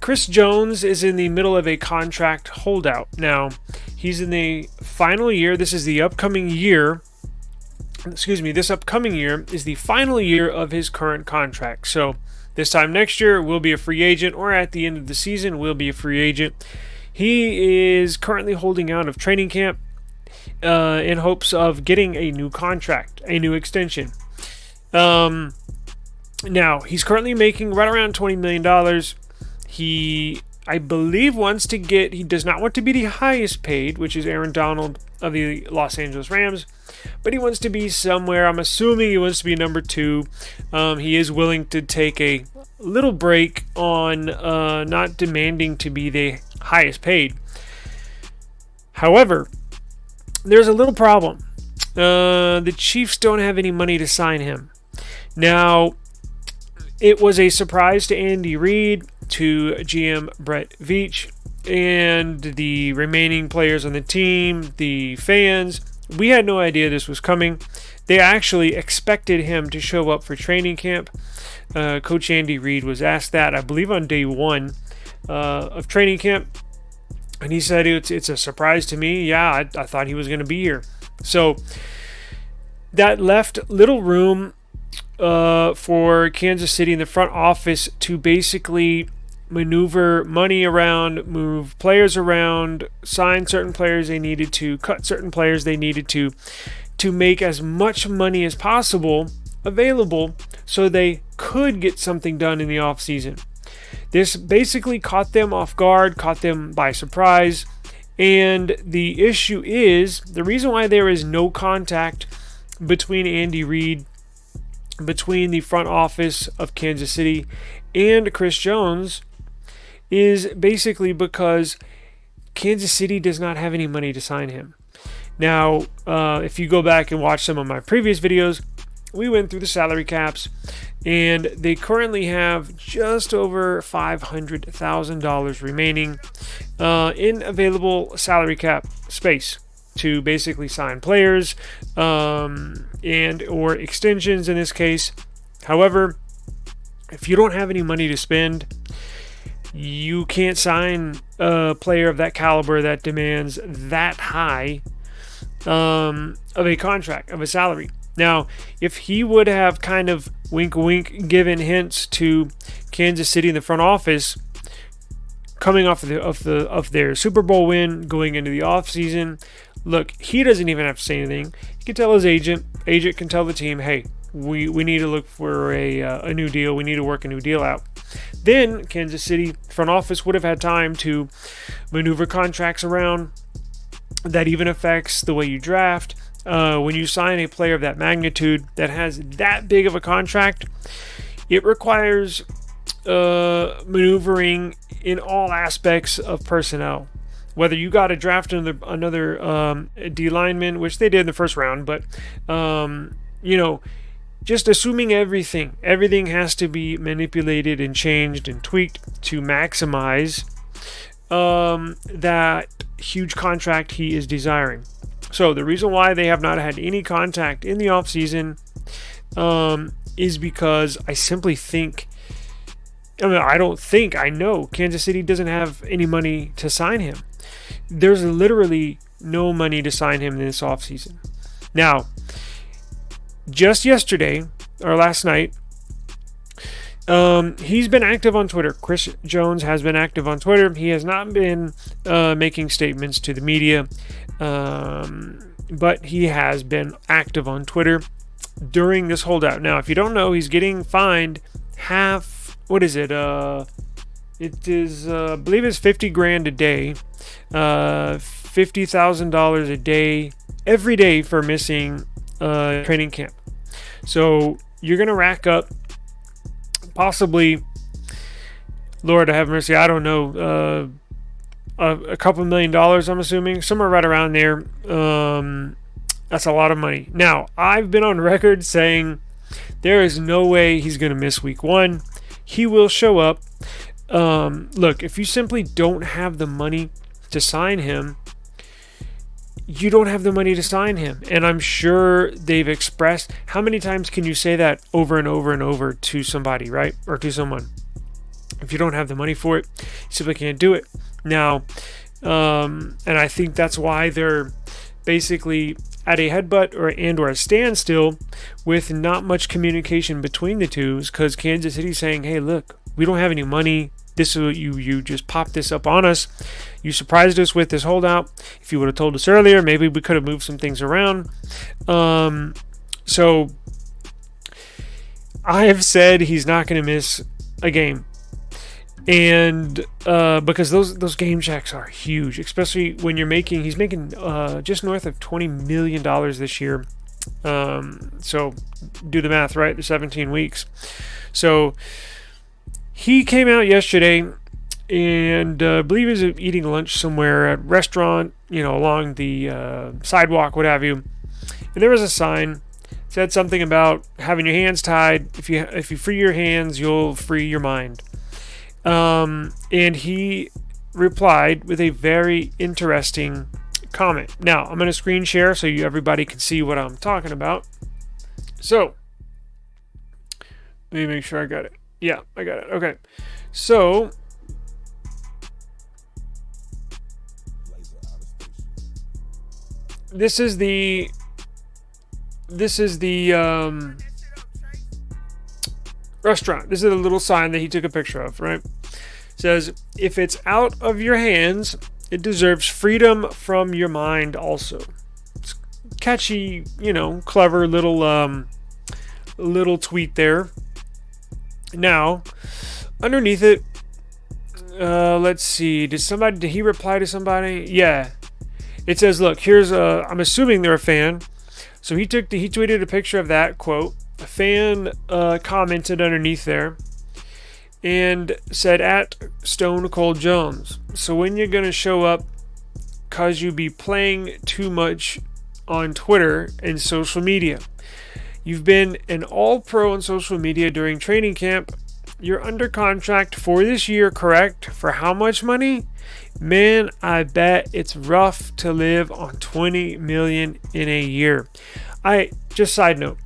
Chris Jones is in the middle of a contract holdout. Now, he's in the final year. This is the upcoming year. This upcoming year is the final year of his current contract. So this time next year, will be a free agent, or at the end of the season, will be a free agent. He is currently holding out of training camp in hopes of getting a new contract, a new extension. Now, he's currently making right around $20 million. He, I believe, he does not want to be the highest paid, which is Aaron Donald of the Los Angeles Rams, but he wants to be somewhere. I'm assuming he wants to be number 2. He is willing to take a little break on not demanding to be the highest paid. However, there's a little problem. The Chiefs don't have any money to sign him. Now, it was a surprise to Andy Reid, to GM Brett Veach, and the remaining players on the team, the fans. We had no idea this was coming. They actually expected him to show up for training camp. Coach Andy Reid was asked that, I believe, on day 1 of training camp. And he said, it's a surprise to me. Yeah, I thought he was going to be here. So that left little room for Kansas City in the front office to basically maneuver money around, move players around, sign certain players they needed to, cut certain players they needed to make as much money as possible available so they could get something done in the offseason. This basically caught them off guard, caught them by surprise, and the issue is, the reason why there is no contact between Andy Reid, between the front office of Kansas City and Chris Jones, is basically because Kansas City does not have any money to sign him. Now, if you go back and watch some of my previous videos, we went through the salary caps, and they currently have just over $500,000 remaining in available salary cap space to basically sign players and or extensions in this case. However, if you don't have any money to spend, you can't sign a player of that caliber that demands that high of a contract, of a salary. Now, if he would have kind of wink given hints to Kansas City in the front office coming off of their Super Bowl win, going into the offseason, look, he doesn't even have to say anything. He can tell his agent can tell the team, hey, we need to look for a new deal. We need to work a new deal out. Then Kansas City front office would have had time to maneuver contracts around. That even affects the way you draft. When you sign a player of that magnitude that has that big of a contract, it requires maneuvering in all aspects of personnel. Whether you got to draft another D lineman, which they did in the first round, but just assuming everything has to be manipulated and changed and tweaked to maximize that huge contract he is desiring. So the reason why they have not had any contact in the offseason is because I simply think, I know Kansas City doesn't have any money to sign him. There's literally no money to sign him in this offseason. Now, just yesterday, or last night, he's been active on Twitter. Chris Jones has been active on Twitter. He has not been making statements to the media, but he has been active on Twitter during this holdout. Now, if you don't know, he's getting fined half. What is it? It is, I believe it's $50,000 a day, $50,000 a day, every day for missing training camp. So you're gonna rack up possibly, Lord have mercy, I don't know, a couple $1 million, I'm assuming, somewhere right around there. That's a lot of money. Now, I've been on record saying there is no way he's going to miss week 1. He will show up. Look, if you simply don't have the money to sign him, you don't have the money to sign him. And I'm sure they've expressed, how many times can you say that over and over and over to somebody, right? Or to someone? If you don't have the money for it, you simply can't do it. Now, and I think that's why they're basically at a headbutt or a standstill with not much communication between the two, because Kansas City's saying, hey, look, we don't have any money. This you just popped this up on us. You surprised us with this holdout. If you would have told us earlier, maybe we could have moved some things around. So I have said he's not going to miss a game. And because those game checks are huge, especially when he's making just north of $20 million this year. So do the math, right? The 17 weeks. So he came out yesterday and I believe he was eating lunch somewhere at a restaurant, along the sidewalk, what have you. And there was a sign said something about having your hands tied. If you free your hands, you'll free your mind. And he replied with a very interesting comment. Now, I'm going to screen share so everybody can see what I'm talking about. So, let me make sure I got it. Yeah, I got it. Okay. So, this is the restaurant. This is a little sign that he took a picture of, right? It says, if it's out of your hands, it deserves freedom from your mind also. It's catchy, clever little tweet there. Now, underneath it, let's see, did he reply to somebody? Yeah. It says, look, here's I'm assuming they're a fan. So he tweeted a picture of that quote. A fan commented underneath there and said, at Stone Cold Jones, so when you're going to show up, cause you be playing too much on Twitter and social media. You've been an all-pro on social media during training camp. You're under contract for this year, correct? For how much money? Man, I bet it's rough to live on $20 million in a year. Side note,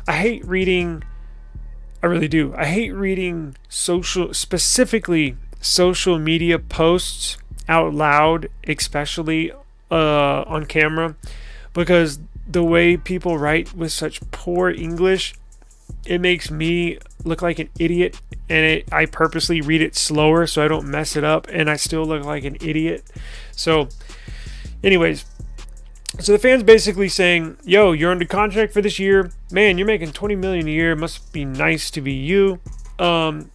I hate reading, I really do. I hate reading specifically social media posts out loud, especially on camera, because the way people write with such poor English, it makes me look like an idiot, and I purposely read it slower so I don't mess it up, and I still look like an idiot. So, anyways, so the fan's basically saying, yo, you're under contract for this year. Man, you're making $20 million a year. Must be nice to be you. Valid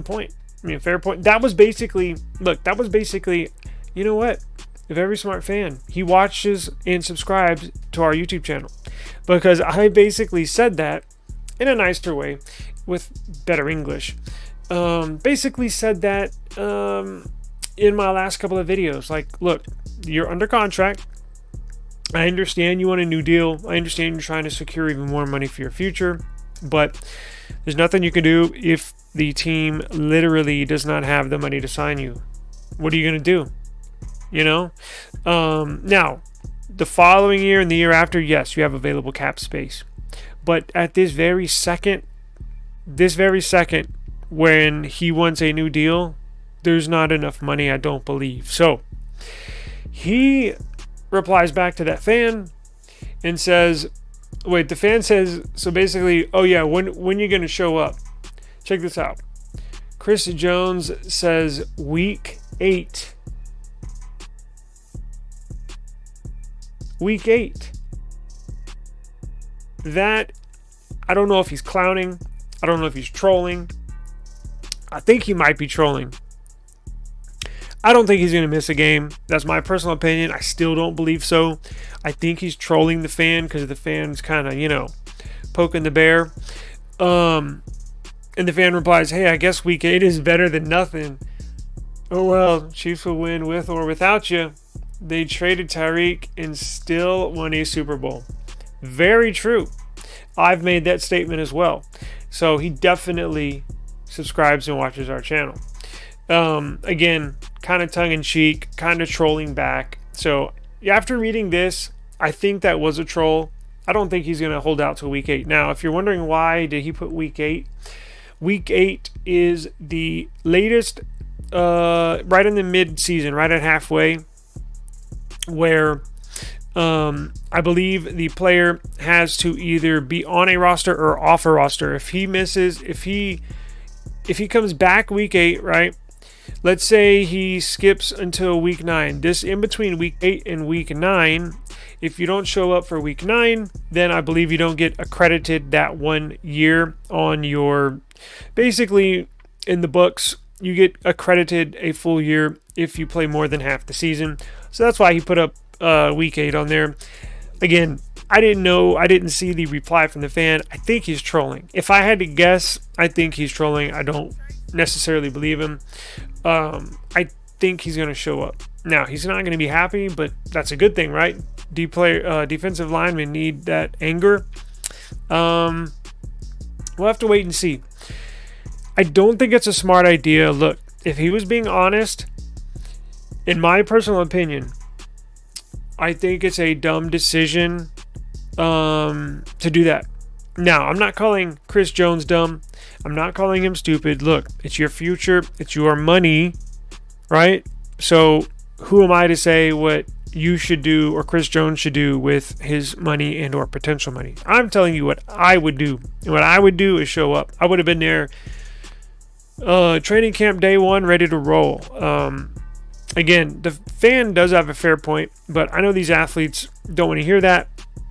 point. Fair point. That was basically, you know what? A very smart fan. He watches and subscribes to our YouTube channel. Because I basically said that in a nicer way with better English. Basically said that in my last couple of videos. Like, look, you're under contract. I understand you want a new deal. I understand you're trying to secure even more money for your future. But there's nothing you can do if the team literally does not have the money to sign you. What are you going to do? Now, the following year and the year after, yes, you have available cap space. But at this very second, when he wants a new deal, there's not enough money, I don't believe. So he replies back to that fan and says, the fan says, so basically, oh yeah, when you're going to show up? Check this out. Chris Jones says week 8. Week 8. That, I don't know if he's clowning. I don't know if he's trolling. I think he might be trolling. I don't think he's going to miss a game. That's my personal opinion. I still don't believe so. I think he's trolling the fan because the fan's kind of, poking the bear. And the fan replies, hey, I guess week 8 is better than nothing. Oh, well, Chiefs will win with or without you. They traded Tyreek and still won a Super Bowl. Very true. I've made that statement as well. So he definitely subscribes and watches our channel. Again, kind of tongue-in-cheek, kind of trolling back. So after reading this, I think that was a troll. I don't think he's going to hold out till week 8. Now, if you're wondering why did he put week 8, Week 8 is the latest, right in the mid-season, right at halfway, where I believe the player has to either be on a roster or off a roster. If he misses, if he comes back week 8, right? Let's say he skips until week 9. This in between week 8 and week 9, if you don't show up for week 9, then I believe you don't get accredited that 1 year on your, basically in the books, you get accredited a full year if you play more than half the season. So that's why he put up week 8 on there. Again, I didn't see the reply from the fan. I think he's trolling. If I had to guess, I think he's trolling. I don't necessarily believe him. I think he's going to show up. Now, he's not going to be happy, but that's a good thing, right? Defensive linemen need that anger. We'll have to wait and see. I don't think it's a smart idea. Look, if he was being honest, in my personal opinion, I think it's a dumb decision to do that. Now, I'm not calling Chris Jones dumb. I'm not calling him stupid. Look, it's your future. It's your money, right? So who am I to say what you should do or Chris Jones should do with his money and or potential money? I'm telling you what I would do. And what I would do is show up. I would have been there training camp day 1, ready to roll. Again, the fan does have a fair point, but I know these athletes don't want to hear that.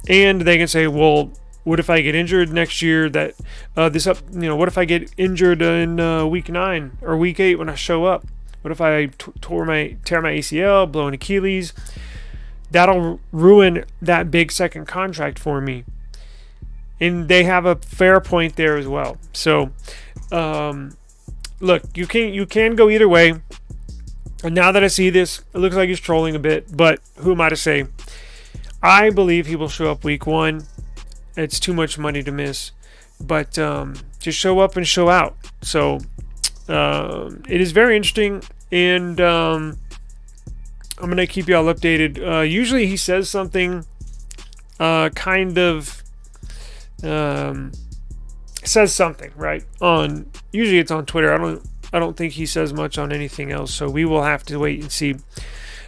And they can say, well, what if I get injured next year? What if I get injured in week 9 or week 8 when I show up? What if I tear my ACL, blow an Achilles? That'll ruin that big second contract for me. And they have a fair point there as well. So, look, you can go either way. And now that I see this, it looks like he's trolling a bit. But who am I to say? I believe he will show up week 1. It's too much money to miss. But just show up and show out. So it is very interesting. And I'm going to keep y'all updated. Usually he says something says something, right? Usually it's on Twitter. I don't think he says much on anything else. So we will have to wait and see.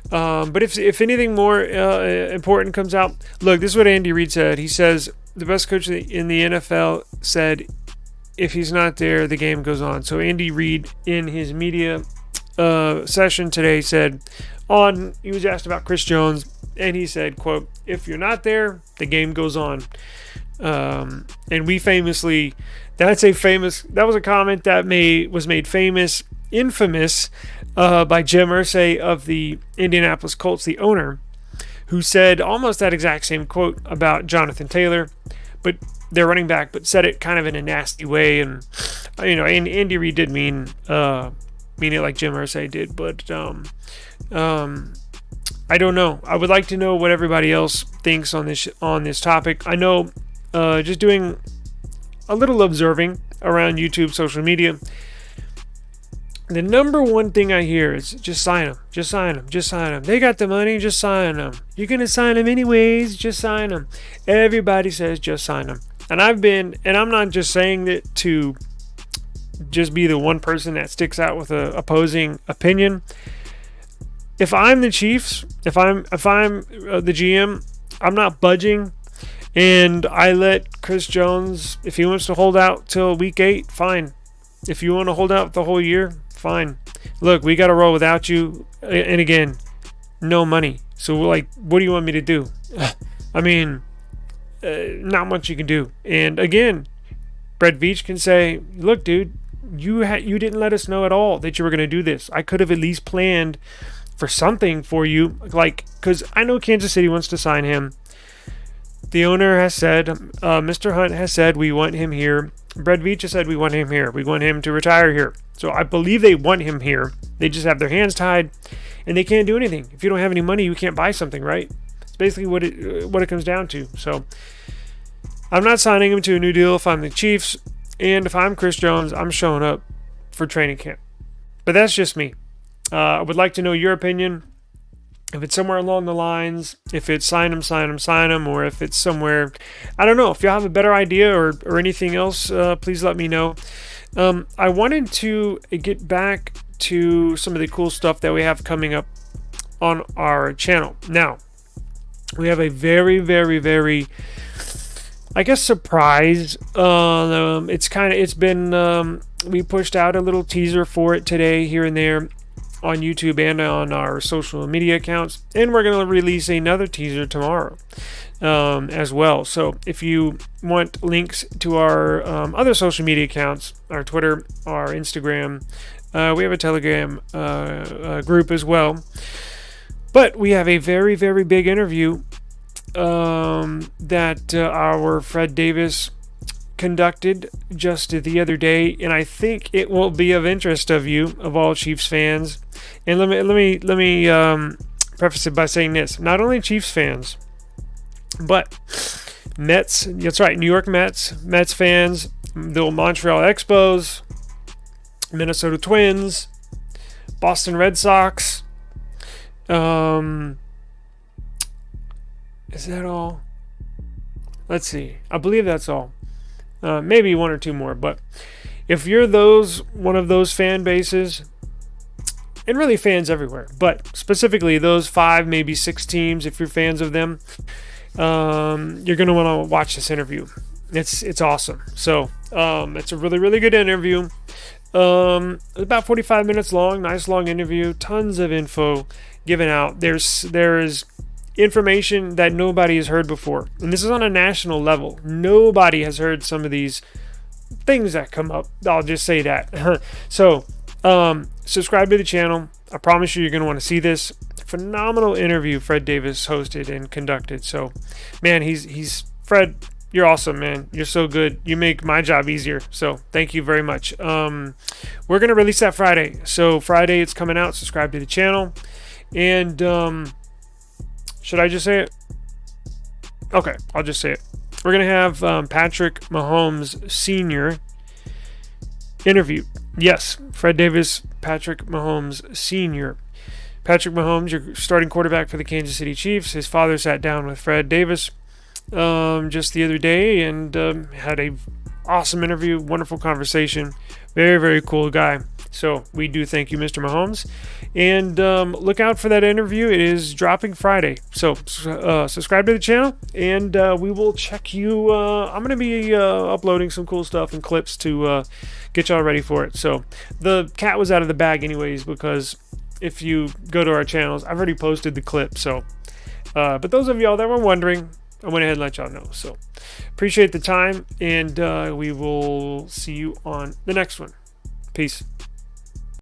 But if anything more important comes out, look, this is what Andy Reid said. He says the best coach in the NFL said if he's not there, the game goes on. So Andy Reid in his media session today said he was asked about Chris Jones, and he said, quote, if you're not there, the game goes on. And we famously, that was a comment that was made infamous by Jim Irsay of the Indianapolis Colts, the owner, who said almost that exact same quote about Jonathan Taylor, but their running back, but said it kind of in a nasty way. And Andy Reid did mean it like Jim Irsay did, but I don't know. I would like to know what everybody else thinks on this topic. I know just doing a little observing around YouTube, social media, the number one thing I hear is just sign them, just sign them, just sign them. They got the money, just sign them. You're going to sign them anyways, just sign them. Everybody says just sign them. And I'm not just saying that to just be the one person that sticks out with an opposing opinion. If I'm the Chiefs, if I'm the GM, I'm not budging. And I let Chris Jones, if he wants to hold out till week 8, fine. If you want to hold out the whole year, fine. Look, we got to roll without you. And again, no money. So, what do you want me to do? I mean, not much you can do. And again, Brett Veach can say, look, dude, you didn't let us know at all that you were going to do this. I could have at least planned for something for you. Because I know Kansas City wants to sign him. The owner has said, Mr. Hunt has said, we want him here. Brett Veach has said, we want him here. We want him to retire here. So I believe they want him here. They just have their hands tied, and they can't do anything. If you don't have any money, you can't buy something, right? It's basically what it comes down to. So I'm not signing him to a new deal if I'm the Chiefs, and if I'm Chris Jones, I'm showing up for training camp. But that's just me. I would like to know your opinion. If it's somewhere along the lines, if it's sign them, or if it's somewhere, I don't know. If you have a better idea or anything else, please let me know. I wanted to get back to some of the cool stuff that we have coming up on our channel. Now, we have a very, very, very, I guess, surprise. It's been, we pushed out a little teaser for it today, here and there, on YouTube and on our social media accounts, and we're going to release another teaser tomorrow as well. So if you want links to our other social media accounts, our Twitter, our Instagram, we have a Telegram group as well. But we have a very, very big interview that our Fred Davis conducted just the other day, and I think it will be of interest of you, of all Chiefs fans. And let me preface it by saying this: not only Chiefs fans, but Mets. That's right, New York Mets fans, the Montreal Expos, Minnesota Twins, Boston Red Sox. Is that all? Let's see. I believe that's all. Maybe one or two more, but if you're one of those fan bases, and really fans everywhere, but specifically those 5, maybe 6 teams, if you're fans of them, you're going to want to watch this interview. It's awesome. So it's a really, really good interview. About 45 minutes long, nice long interview, tons of info given out. There is information that nobody has heard before, and this is on a national level. Nobody has heard some of these things that come up. I'll just say that. So subscribe to the channel. I promise you're going to want to see this phenomenal interview Fred Davis hosted and conducted. So man, he's Fred, you're awesome, man. You're so good. You make my job easier. So thank you very much. We're going to release that Friday. So Friday it's coming out. Subscribe to the channel. And should I just say it? Okay, I'll just say it. We're going to have Patrick Mahomes Sr. interviewed. Yes, Fred Davis, Patrick Mahomes Sr. Patrick Mahomes, your starting quarterback for the Kansas City Chiefs. His father sat down with Fred Davis just the other day and had a awesome interview, wonderful conversation. Very, very cool guy. So we do thank you, Mr. Mahomes. And look out for that interview. It is dropping Friday. So subscribe to the channel, and we will check you. I'm going to be uploading some cool stuff and clips to get y'all ready for it. So the cat was out of the bag anyways, because if you go to our channels, I've already posted the clip. So, but those of y'all that were wondering, I went ahead and let y'all know. So appreciate the time, and we will see you on the next one. Peace.